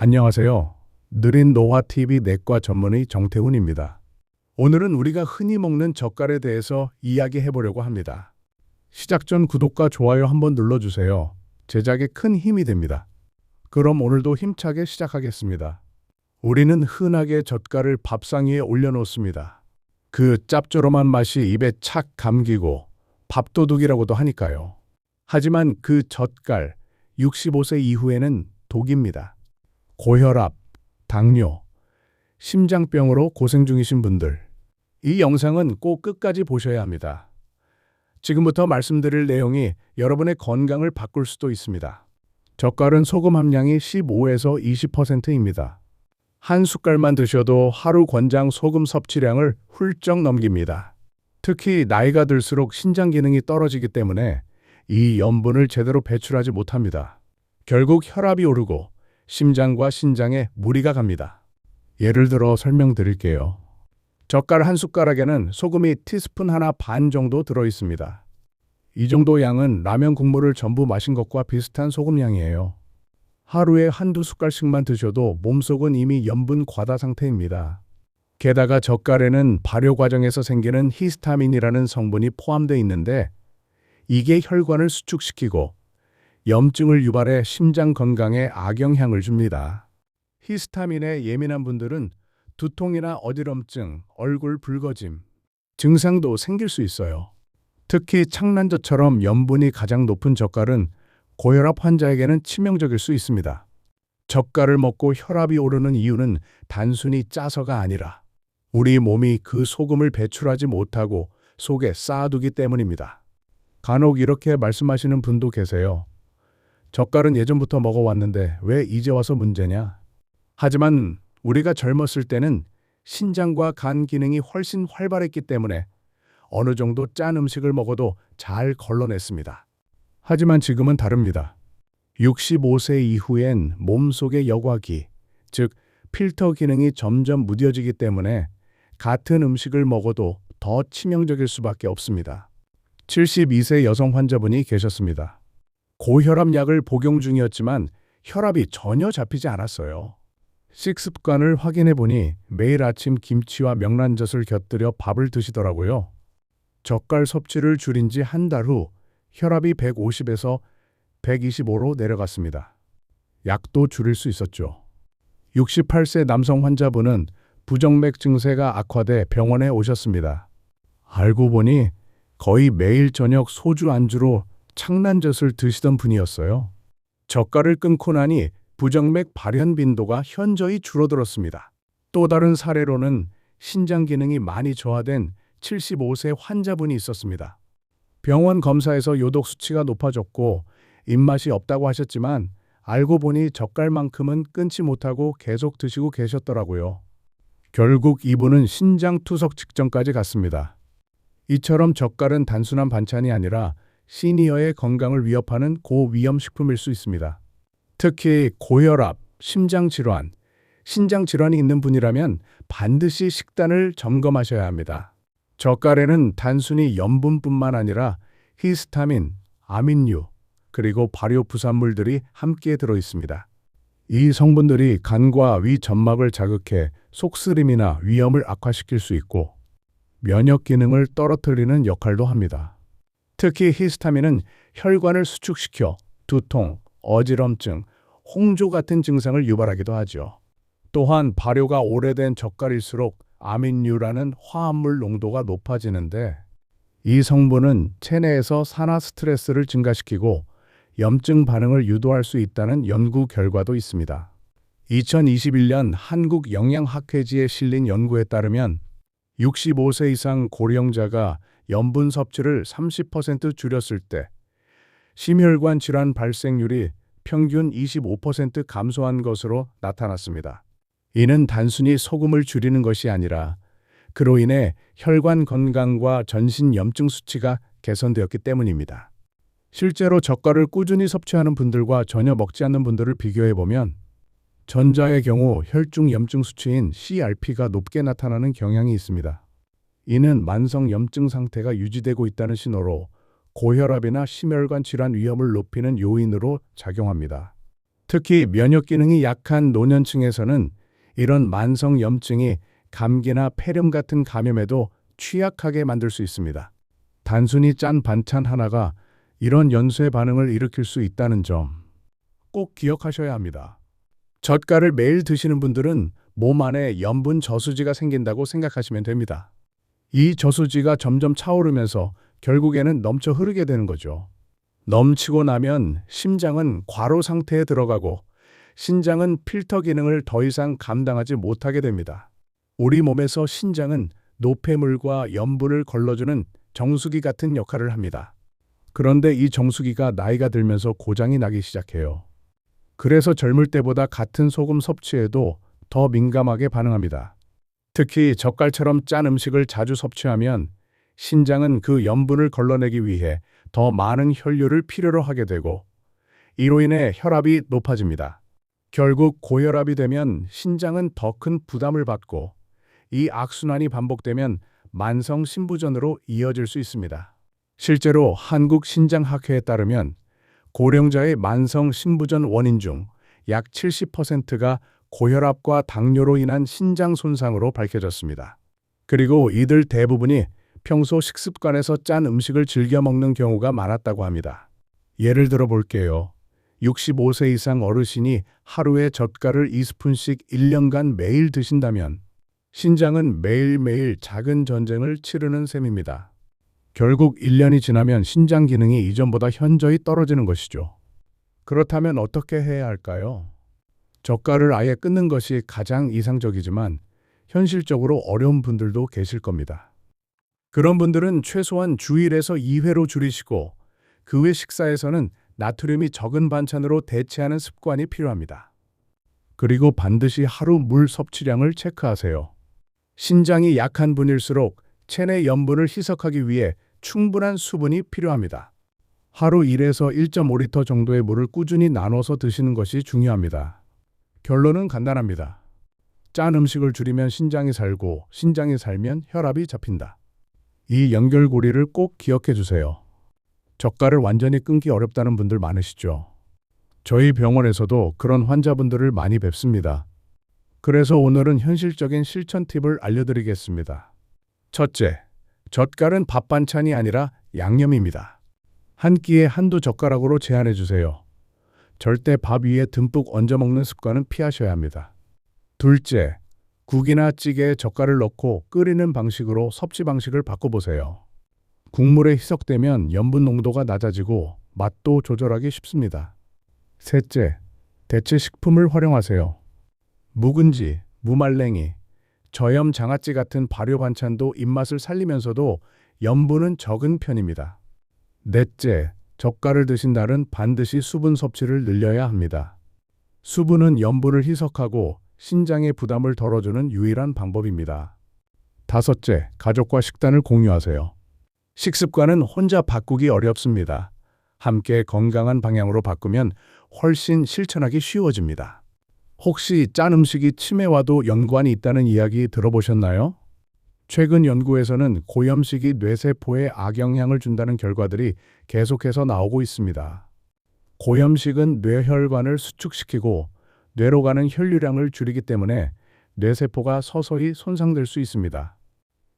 안녕하세요. 느린 노화TV 내과 전문의 정태훈입니다. 오늘은 우리가 흔히 먹는 젓갈에 대해서 이야기해 보려고 합니다. 시작 전 구독과 좋아요 한번 눌러주세요. 제작에 큰 힘이 됩니다. 그럼 오늘도 힘차게 시작하겠습니다. 우리는 흔하게 젓갈을 밥상 위에 올려놓습니다. 그 짭조름한 맛이 입에 착 감기고 밥도둑이라고도 하니까요. 하지만 그 젓갈 65세 이후에는 독입니다. 고혈압, 당뇨, 심장병으로 고생 중이신 분들, 이 영상은 꼭 끝까지 보셔야 합니다. 지금부터 말씀드릴 내용이 여러분의 건강을 바꿀 수도 있습니다. 젓갈은 소금 함량이 15에서 20%입니다. 한 숟갈만 드셔도 하루 권장 소금 섭취량을 훌쩍 넘깁니다. 특히 나이가 들수록 신장 기능이 떨어지기 때문에 이 염분을 제대로 배출하지 못합니다. 결국 혈압이 오르고 심장과 신장에 무리가 갑니다. 예를 들어 설명드릴게요. 젓갈 한 숟가락에는 소금이 티스푼 하나 반 정도 들어 있습니다. 이 정도 양은 라면 국물을 전부 마신 것과 비슷한 소금량이에요. 하루에 한두 숟갈씩만 드셔도 몸속은 이미 염분 과다 상태입니다. 게다가 젓갈에는 발효 과정에서 생기는 히스타민이라는 성분이 포함되어 있는데 이게 혈관을 수축시키고 염증을 유발해 심장 건강에 악영향을 줍니다. 히스타민에 예민한 분들은 두통이나 어지럼증, 얼굴 붉어짐, 증상도 생길 수 있어요. 특히 창란젓처럼 염분이 가장 높은 젓갈은 고혈압 환자에게는 치명적일 수 있습니다. 젓갈을 먹고 혈압이 오르는 이유는 단순히 짜서가 아니라 우리 몸이 그 소금을 배출하지 못하고 속에 쌓아두기 때문입니다. 간혹 이렇게 말씀하시는 분도 계세요. 젓갈은 예전부터 먹어왔는데 왜 이제 와서 문제냐? 하지만 우리가 젊었을 때는 신장과 간 기능이 훨씬 활발했기 때문에 어느 정도 짠 음식을 먹어도 잘 걸러냈습니다. 하지만 지금은 다릅니다. 65세 이후엔 몸속의 여과기, 즉 필터 기능이 점점 무뎌지기 때문에 같은 음식을 먹어도 더 치명적일 수밖에 없습니다. 72세 여성 환자분이 계셨습니다. 고혈압 약을 복용 중이었지만 혈압이 전혀 잡히지 않았어요. 식습관을 확인해 보니 매일 아침 김치와 명란젓을 곁들여 밥을 드시더라고요. 젓갈 섭취를 줄인 지 한 달 후 혈압이 150에서 125로 내려갔습니다. 약도 줄일 수 있었죠. 68세 남성 환자분은 부정맥 증세가 악화돼 병원에 오셨습니다. 알고 보니 거의 매일 저녁 소주 안주로 창란젓을 드시던 분이었어요. 젓갈을 끊고 나니 부정맥 발현 빈도가 현저히 줄어들었습니다. 또 다른 사례로는 신장 기능이 많이 저하된 75세 환자분이 있었습니다. 병원 검사에서 요독 수치가 높아졌고 입맛이 없다고 하셨지만 알고 보니 젓갈만큼은 끊지 못하고 계속 드시고 계셨더라고요. 결국 이분은 신장 투석 직전까지 갔습니다. 이처럼 젓갈은 단순한 반찬이 아니라 시니어의 건강을 위협하는 고위험 식품일 수 있습니다. 특히 고혈압, 심장질환, 신장질환이 있는 분이라면 반드시 식단을 점검하셔야 합니다. 젓갈에는 단순히 염분뿐만 아니라 히스타민, 아민류, 그리고 발효 부산물들이 함께 들어 있습니다. 이 성분들이 간과 위 점막을 자극해 속쓰림이나 위염을 악화시킬 수 있고 면역 기능을 떨어뜨리는 역할도 합니다. 특히 히스타민은 혈관을 수축시켜 두통, 어지럼증, 홍조 같은 증상을 유발하기도 하죠. 또한 발효가 오래된 젓갈일수록 아민류라는 화합물 농도가 높아지는데 이 성분은 체내에서 산화 스트레스를 증가시키고 염증 반응을 유도할 수 있다는 연구 결과도 있습니다. 2021년 한국영양학회지에 실린 연구에 따르면 65세 이상 고령자가 염분 섭취를 30% 줄였을 때 심혈관 질환 발생률이 평균 25% 감소한 것으로 나타났습니다. 이는 단순히 소금을 줄이는 것이 아니라 그로 인해 혈관 건강과 전신 염증 수치가 개선되었기 때문입니다. 실제로 젓갈을 꾸준히 섭취하는 분들과 전혀 먹지 않는 분들을 비교해보면 전자의 경우 혈중 염증 수치인 CRP가 높게 나타나는 경향이 있습니다. 이는 만성 염증 상태가 유지되고 있다는 신호로 고혈압이나 심혈관 질환 위험을 높이는 요인으로 작용합니다. 특히 면역 기능이 약한 노년층에서는 이런 만성 염증이 감기나 폐렴 같은 감염에도 취약하게 만들 수 있습니다. 단순히 짠 반찬 하나가 이런 연쇄 반응을 일으킬 수 있다는 점 꼭 기억하셔야 합니다. 젓갈을 매일 드시는 분들은 몸 안에 염분 저수지가 생긴다고 생각하시면 됩니다. 이 저수지가 점점 차오르면서 결국에는 넘쳐 흐르게 되는 거죠. 넘치고 나면 심장은 과로 상태에 들어가고 신장은 필터 기능을 더 이상 감당하지 못하게 됩니다. 우리 몸에서 신장은 노폐물과 염분을 걸러주는 정수기 같은 역할을 합니다. 그런데 이 정수기가 나이가 들면서 고장이 나기 시작해요. 그래서 젊을 때보다 같은 소금 섭취에도 더 민감하게 반응합니다. 특히 젓갈처럼 짠 음식을 자주 섭취하면 신장은 그 염분을 걸러내기 위해 더 많은 혈류를 필요로 하게 되고 이로 인해 혈압이 높아집니다. 결국 고혈압이 되면 신장은 더 큰 부담을 받고 이 악순환이 반복되면 만성 신부전으로 이어질 수 있습니다. 실제로 한국신장학회에 따르면 고령자의 만성 신부전 원인 중 약 70%가 고혈압과 당뇨로 인한 신장 손상으로 밝혀졌습니다. 그리고 이들 대부분이 평소 식습관에서 짠 음식을 즐겨 먹는 경우가 많았다고 합니다. 예를 들어 볼게요. 65세 이상 어르신이 하루에 젓갈을 2스푼씩 1년간 매일 드신다면 신장은 매일매일 작은 전쟁을 치르는 셈입니다. 결국 1년이 지나면 신장 기능이 이전보다 현저히 떨어지는 것이죠. 그렇다면 어떻게 해야 할까요? 젓갈을 아예 끊는 것이 가장 이상적이지만 현실적으로 어려운 분들도 계실 겁니다. 그런 분들은 최소한 주 1에서 2회로 줄이시고 그 외 식사에서는 나트륨이 적은 반찬으로 대체하는 습관이 필요합니다. 그리고 반드시 하루 물 섭취량을 체크하세요. 신장이 약한 분일수록 체내 염분을 희석하기 위해 충분한 수분이 필요합니다. 하루 1에서 1.5리터 정도의 물을 꾸준히 나눠서 드시는 것이 중요합니다. 결론은 간단합니다. 짠 음식을 줄이면 신장이 살고 신장이 살면 혈압이 잡힌다. 이 연결고리를 꼭 기억해 주세요. 젓갈을 완전히 끊기 어렵다는 분들 많으시죠? 저희 병원에서도 그런 환자분들을 많이 뵙습니다. 그래서 오늘은 현실적인 실천 팁을 알려드리겠습니다. 첫째, 젓갈은 밥 반찬이 아니라 양념입니다. 한 끼에 한두 젓가락으로 제한해 주세요. 절대 밥 위에 듬뿍 얹어 먹는 습관은 피하셔야 합니다. 둘째, 국이나 찌개에 젓갈을 넣고 끓이는 방식으로 섭취 방식을 바꿔보세요. 국물에 희석되면 염분 농도가 낮아지고 맛도 조절하기 쉽습니다. 셋째, 대체 식품을 활용하세요. 묵은지, 무말랭이, 저염 장아찌 같은 발효 반찬도 입맛을 살리면서도 염분은 적은 편입니다. 넷째, 젓갈을 드신 날은 반드시 수분 섭취를 늘려야 합니다. 수분은 염분을 희석하고 신장의 부담을 덜어주는 유일한 방법입니다. 다섯째, 가족과 식단을 공유하세요. 식습관은 혼자 바꾸기 어렵습니다. 함께 건강한 방향으로 바꾸면 훨씬 실천하기 쉬워집니다. 혹시 짠 음식이 치매와도 연관이 있다는 이야기 들어보셨나요? 최근 연구에서는 고염식이 뇌세포에 악영향을 준다는 결과들이 계속해서 나오고 있습니다. 고염식은 뇌혈관을 수축시키고 뇌로 가는 혈류량을 줄이기 때문에 뇌세포가 서서히 손상될 수 있습니다.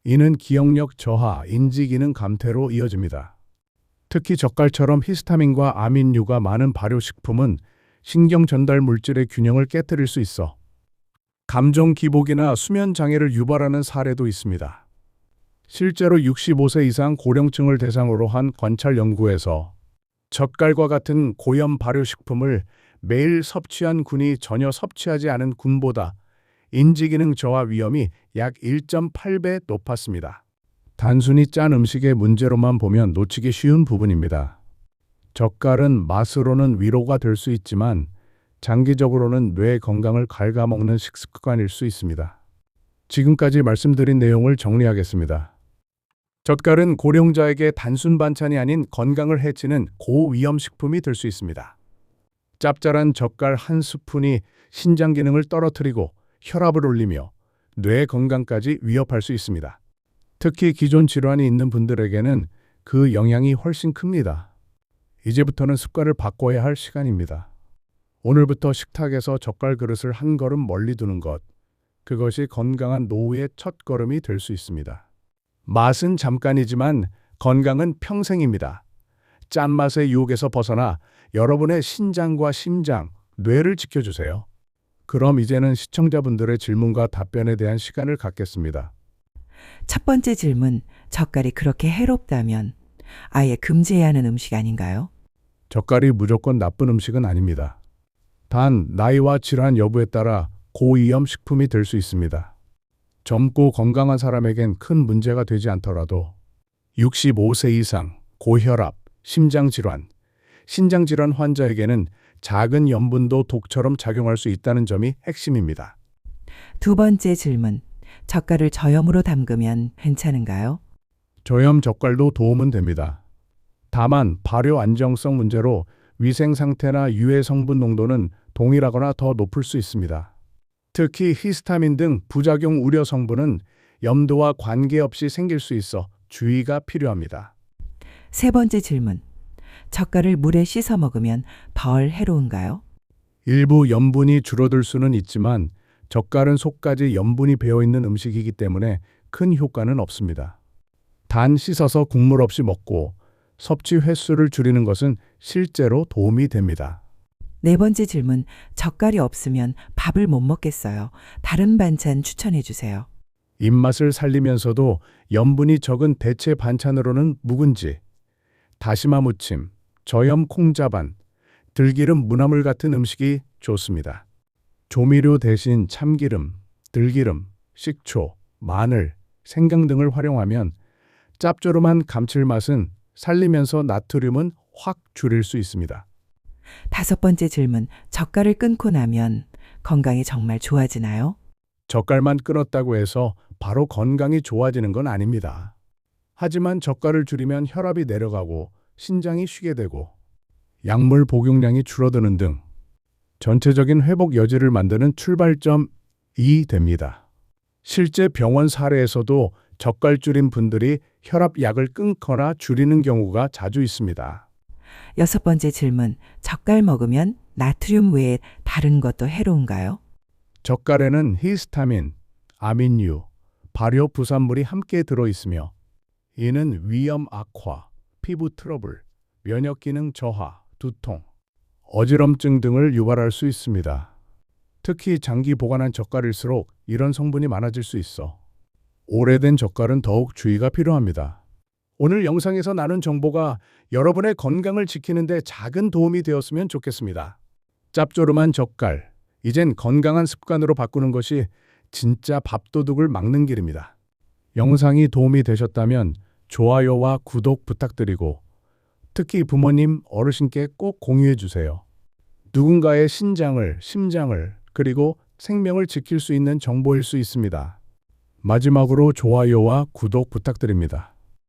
이는 기억력 저하, 인지기능 감퇴로 이어집니다. 특히 젓갈처럼 히스타민과 아민류가 많은 발효식품은 신경 전달 물질의 균형을 깨뜨릴 수 있어 감정 기복이나 수면 장애를 유발하는 사례도 있습니다. 실제로 65세 이상 고령층을 대상으로 한 관찰 연구에서 젓갈과 같은 고염 발효식품을 매일 섭취한 군이 전혀 섭취하지 않은 군보다 인지기능 저하 위험이 약 1.8배 높았습니다. 단순히 짠 음식의 문제로만 보면 놓치기 쉬운 부분입니다. 젓갈은 맛으로는 위로가 될 수 있지만 장기적으로는 뇌 건강을 갉아먹는 식습관일 수 있습니다. 지금까지 말씀드린 내용을 정리하겠습니다. 젓갈은 고령자에게 단순 반찬이 아닌 건강을 해치는 고위험 식품이 될 수 있습니다. 짭짤한 젓갈 한 스푼이 신장 기능을 떨어뜨리고 혈압을 올리며 뇌 건강까지 위협할 수 있습니다. 특히 기존 질환이 있는 분들에게는 그 영향이 훨씬 큽니다. 이제부터는 습관을 바꿔야 할 시간입니다. 오늘부터 식탁에서 젓갈 그릇을 한 걸음 멀리 두는 것. 그것이 건강한 노후의 첫걸음이 될 수 있습니다. 맛은 잠깐이지만 건강은 평생입니다. 짠맛의 유혹에서 벗어나 여러분의 신장과 심장, 뇌를 지켜주세요. 그럼 이제는 시청자분들의 질문과 답변에 대한 시간을 갖겠습니다. 첫 번째 질문, 젓갈이 그렇게 해롭다면 아예 금지해야 하는 음식 아닌가요? 젓갈이 무조건 나쁜 음식은 아닙니다. 단, 나이와 질환 여부에 따라 고위험 식품이 될 수 있습니다. 젊고 건강한 사람에겐 큰 문제가 되지 않더라도 65세 이상, 고혈압, 심장질환, 신장질환 환자에게는 작은 염분도 독처럼 작용할 수 있다는 점이 핵심입니다. 두 번째 질문, 젓갈을 저염으로 담그면 괜찮은가요? 저염 젓갈도 도움은 됩니다. 다만 발효 안정성 문제로 위생 상태나 유해 성분 농도는 동일하거나 더 높을 수 있습니다. 특히 히스타민 등 부작용 우려 성분은 염도와 관계없이 생길 수 있어 주의가 필요합니다. 세 번째 질문, 젓갈을 물에 씻어 먹으면 덜 해로운가요? 일부 염분이 줄어들 수는 있지만 젓갈은 속까지 염분이 배어있는 음식이기 때문에 큰 효과는 없습니다. 단 씻어서 국물 없이 먹고 섭취 횟수를 줄이는 것은 실제로 도움이 됩니다. 네 번째 질문, 젓갈이 없으면 밥을 못 먹겠어요. 다른 반찬 추천해 주세요. 입맛을 살리면서도 염분이 적은 대체 반찬으로는 묵은지, 다시마 무침, 저염 콩자반, 들기름 무나물 같은 음식이 좋습니다. 조미료 대신 참기름, 들기름, 식초, 마늘, 생강 등을 활용하면 짭조름한 감칠맛은 살리면서 나트륨은 확 줄일 수 있습니다. 다섯 번째 질문, 젓갈을 끊고 나면 건강이 정말 좋아지나요? 젓갈만 끊었다고 해서 바로 건강이 좋아지는 건 아닙니다. 하지만 젓갈을 줄이면 혈압이 내려가고 신장이 쉬게 되고 약물 복용량이 줄어드는 등 전체적인 회복 여지를 만드는 출발점이 됩니다. 실제 병원 사례에서도 젓갈 줄인 분들이 혈압 약을 끊거나 줄이는 경우가 자주 있습니다. 여섯 번째 질문, 젓갈 먹으면 나트륨 외에 다른 것도 해로운가요? 젓갈에는 히스타민, 아민유, 발효 부산물이 함께 들어있으며 이는 위염 악화, 피부 트러블, 면역 기능 저하, 두통, 어지럼증 등을 유발할 수 있습니다. 특히 장기 보관한 젓갈일수록 이런 성분이 많아질 수 있어 오래된 젓갈은 더욱 주의가 필요합니다. 오늘 영상에서 나눈 정보가 여러분의 건강을 지키는 데 작은 도움이 되었으면 좋겠습니다. 짭조름한 젓갈, 이젠 건강한 습관으로 바꾸는 것이 진짜 밥도둑을 막는 길입니다. 영상이 도움이 되셨다면 좋아요와 구독 부탁드리고 특히 부모님, 어르신께 꼭 공유해 주세요. 누군가의 신장을, 심장을, 그리고 생명을 지킬 수 있는 정보일 수 있습니다. 마지막으로 좋아요와 구독 부탁드립니다.